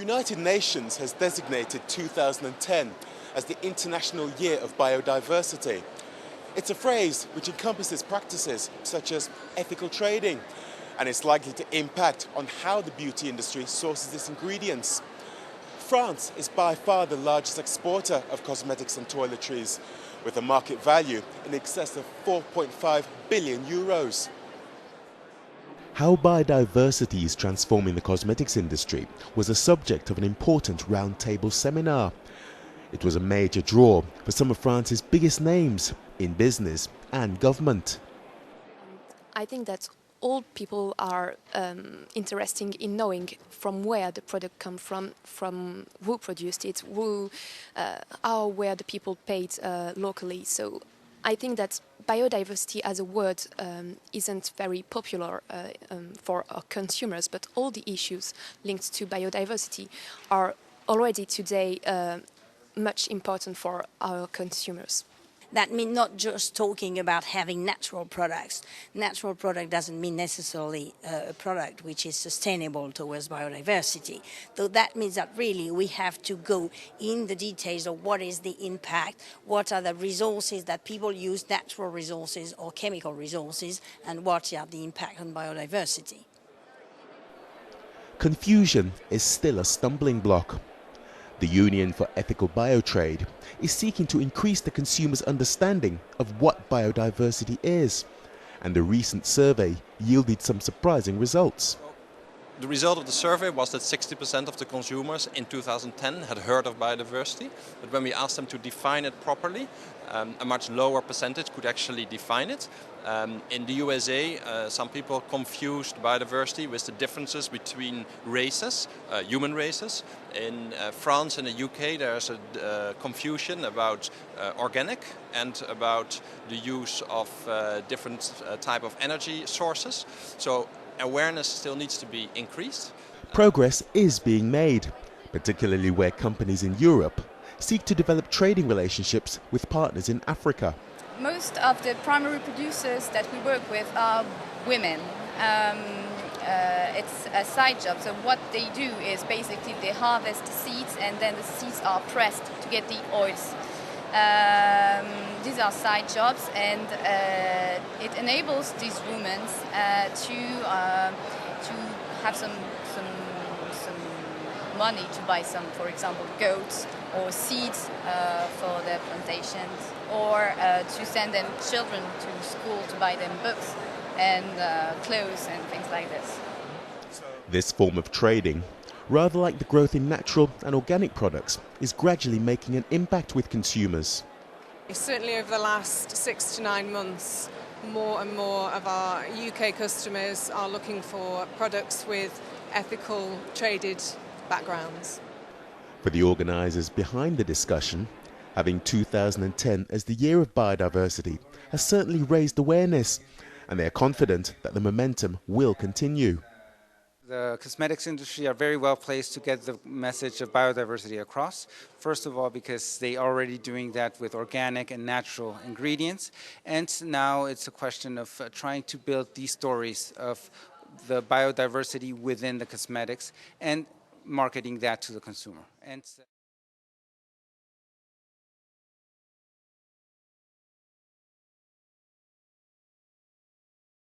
United Nations has designated 2010 as the International Year of Biodiversity. It's a phrase which encompasses practices such as ethical trading, and it's likely to impact on how the beauty industry sources its ingredients. France is by far the largest exporter of cosmetics and toiletries, with a market value in excess of 4.5 billion euros. How biodiversity is transforming the cosmetics industry was the subject of an important roundtable seminar. It was a major draw for some of France's biggest names in business and government. I think that all people are interested in knowing from where the product comes from who produced it, how were the people paid locally. So I think that biodiversity as a word isn't very popular for our consumers, but all the issues linked to biodiversity are already today much important for our consumers. That means not just talking about having natural products. Natural product doesn't mean necessarily a product which is sustainable towards biodiversity. So that means that really we have to go in the details of what is the impact, what are the resources that people use, natural resources or chemical resources, and what are the impact on biodiversity. Confusion is still a stumbling block. The Union for Ethical Biotrade is seeking to increase the consumer's understanding of what biodiversity is, and the recent survey yielded some surprising results. The result of the survey was that 60% of the consumers in 2010 had heard of biodiversity, but when we asked them to define it properly, a much lower percentage could actually define it. In the USA, some people confused biodiversity with the differences between races, human races. In France and the UK, there's a confusion about organic and about the use of different type of energy sources. So awareness still needs to be increased. Progress is being made, particularly where companies in Europe seek to develop trading relationships with partners in Africa. Most of the primary producers that we work with are women. It's a side job, so what they do is basically they harvest the seeds and then the seeds are pressed to get the oils. These are side jobs, and it enables these women to have some money to buy some, for example, goats or seeds for their plantations, or to send them children to school to buy them books and clothes and things like this. This form of trading, rather like the growth in natural and organic products, is gradually making an impact with consumers. Certainly over the last 6 to 9 months, more and more of our UK customers are looking for products with ethical traded backgrounds. For the organisers behind the discussion, having 2010 as the year of biodiversity has certainly raised awareness, and they are confident that the momentum will continue. The cosmetics industry are very well placed to get the message of biodiversity across. First of all, because they are already doing that with organic and natural ingredients. And now it's a question of trying to build these stories of the biodiversity within the cosmetics and marketing that to the consumer. And